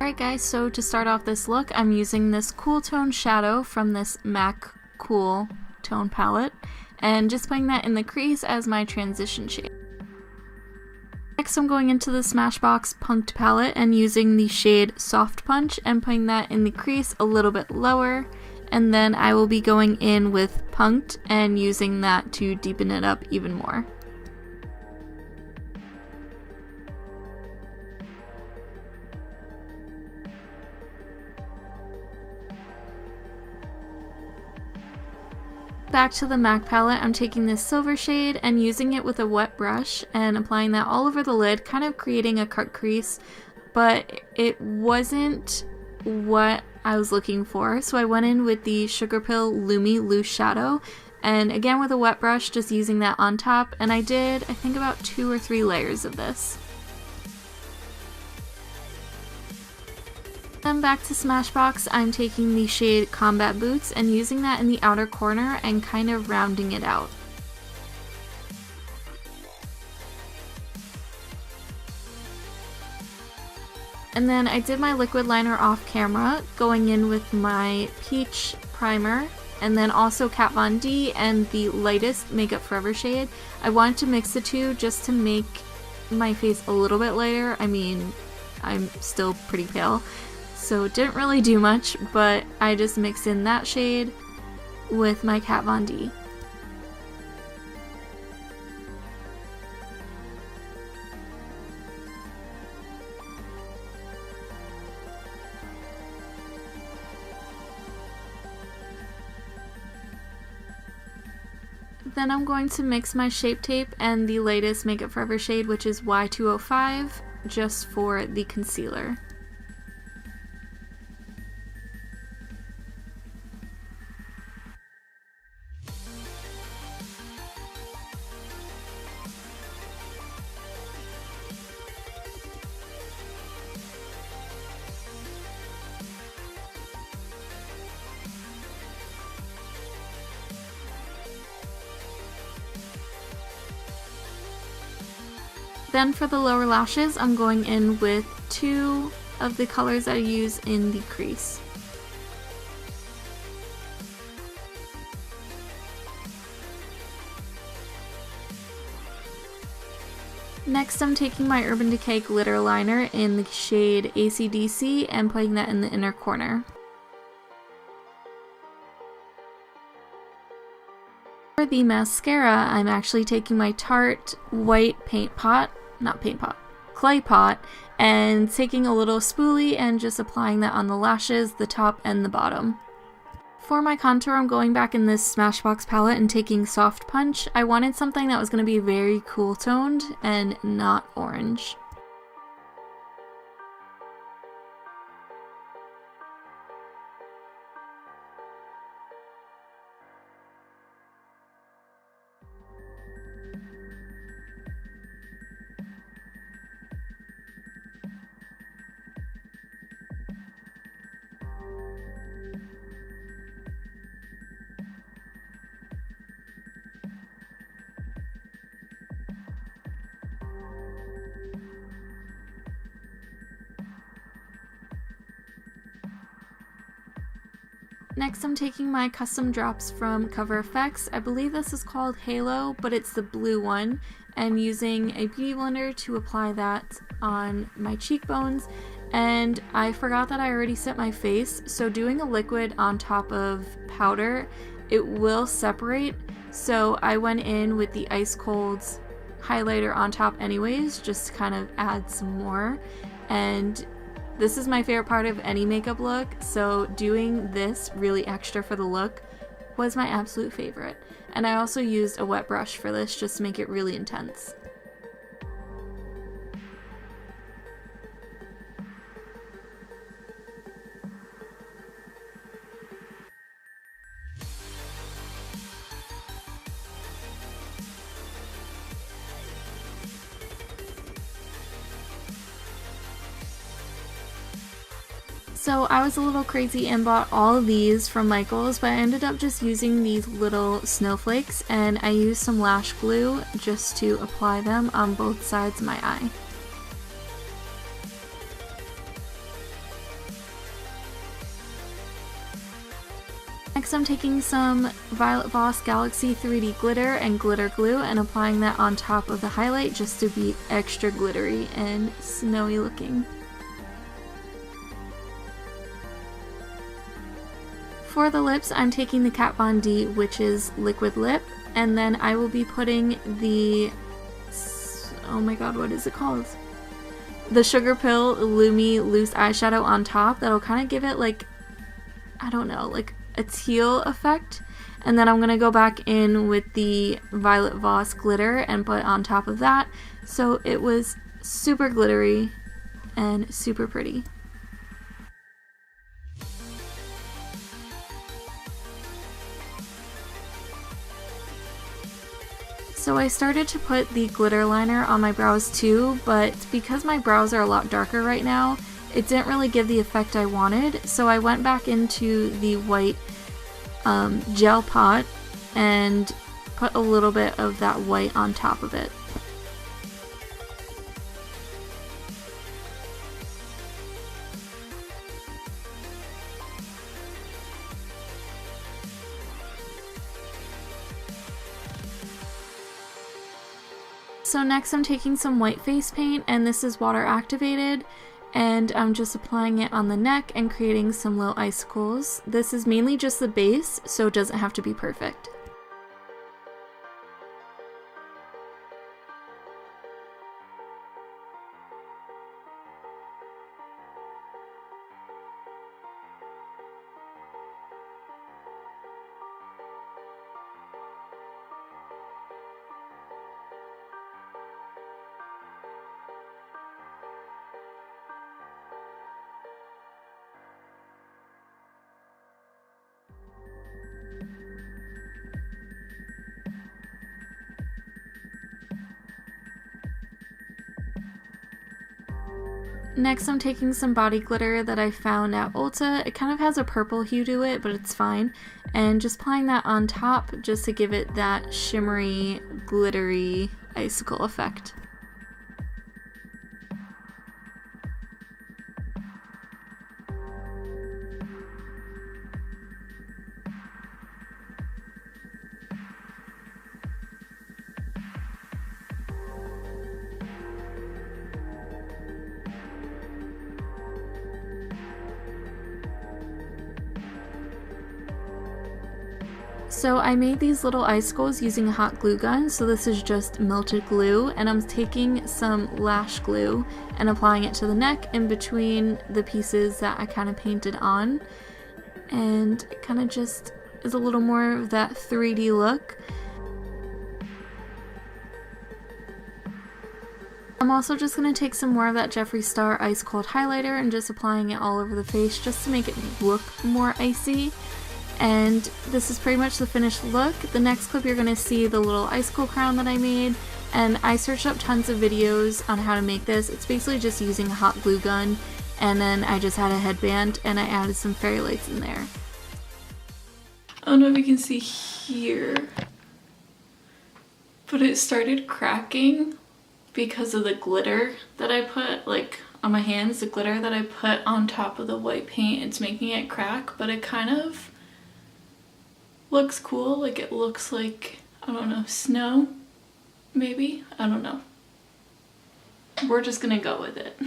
Alright guys, so to start off this look, I'm using this Cool Tone shadow from this MAC Cool Tone palette, and just putting that in the crease as my transition shade. Next I'm going into the Smashbox Punked palette and using the shade Soft Punch and putting that in the crease a little bit lower, and then I will be going in with Punked and using that to deepen it up even more. Back to the MAC palette, I'm taking this silver shade and using it with a wet brush and applying that all over the lid, kind of creating a cut crease, but it wasn't what I was looking for, so I went in with the Sugar Pill Lumi Loose Shadow, and again with a wet brush, just using that on top, and I did, I think, about 2 or 3 layers of this. Then back to Smashbox, I'm taking the shade Combat Boots and using that in the outer corner and kind of rounding it out. And then I did my liquid liner off camera, going in with my Peach Primer, and then also Kat Von D and the lightest Makeup Forever shade. I wanted to mix the two just to make my face a little bit lighter. I mean, I'm still pretty pale, so it didn't really do much, but I just mixed in that shade with my Kat Von D. Then I'm going to mix my Shape Tape and the latest Makeup Forever shade, which is Y205, just for the concealer. Then for the lower lashes, I'm going in with 2 of the colors I use in the crease. Next, I'm taking my Urban Decay glitter liner in the shade AC/DC and putting that in the inner corner. For the mascara, I'm actually taking my Tarte white clay pot, and taking a little spoolie and just applying that on the lashes, the top and the bottom. For my contour, I'm going back in this Smashbox palette and taking Soft Punch. I wanted something that was going to be very cool toned and not orange. Next, I'm taking my custom drops from Cover Effects. I believe this is called Halo, but it's the blue one, and using a beauty blender to apply that on my cheekbones. And I forgot that I already set my face, so doing a liquid on top of powder, it will separate. So I went in with the Ice Cold highlighter on top anyways, just to kind of add some more. And this is my favorite part of any makeup look, so doing this really extra for the look was my absolute favorite. And I also used a wet brush for this just to make it really intense. So I was a little crazy and bought all of these from Michael's, but I ended up just using these little snowflakes, and I used some lash glue just to apply them on both sides of my eye. Next I'm taking some Violet Voss Galaxy 3D glitter and glitter glue and applying that on top of the highlight just to be extra glittery and snowy looking. For the lips, I'm taking the Kat Von D Witch's Liquid Lip, and then I will be putting the, oh my god, what is it called? The Sugar Pill Lumi Loose Eyeshadow on top. That'll kind of give it like, I don't know, like a teal effect. And then I'm going to go back in with the Violet Voss glitter and put on top of that. So it was super glittery and super pretty. So I started to put the glitter liner on my brows too, but because my brows are a lot darker right now, it didn't really give the effect I wanted, so I went back into the white gel pot and put a little bit of that white on top of it. So next I'm taking some white face paint, and this is water activated, and I'm just applying it on the neck and creating some little icicles. This is mainly just the base, so it doesn't have to be perfect. Next I'm taking some body glitter that I found at Ulta. It kind of has a purple hue to it, but it's fine. And just applying that on top just to give it that shimmery, glittery icicle effect. So I made these little icicles using a hot glue gun, so this is just melted glue, and I'm taking some lash glue and applying it to the neck in between the pieces that I kind of painted on, and it kind of just is a little more of that 3D look. I'm also just going to take some more of that Jeffree Star Ice Cold highlighter and just applying it all over the face just to make it look more icy. And this is pretty much the finished look. The next clip you're going to see the little icicle crown that I made, and I searched up tons of videos on how to make this. It's basically just using a hot glue gun, and then I just had a headband and I added some fairy lights in there. I don't know if you can see here, but it started cracking because of the glitter that I put like on my hands. The glitter that I put on top of the white paint, it's making it crack, but it kind of looks cool. Like it looks like, I don't know, snow maybe? I don't know. We're just gonna go with it.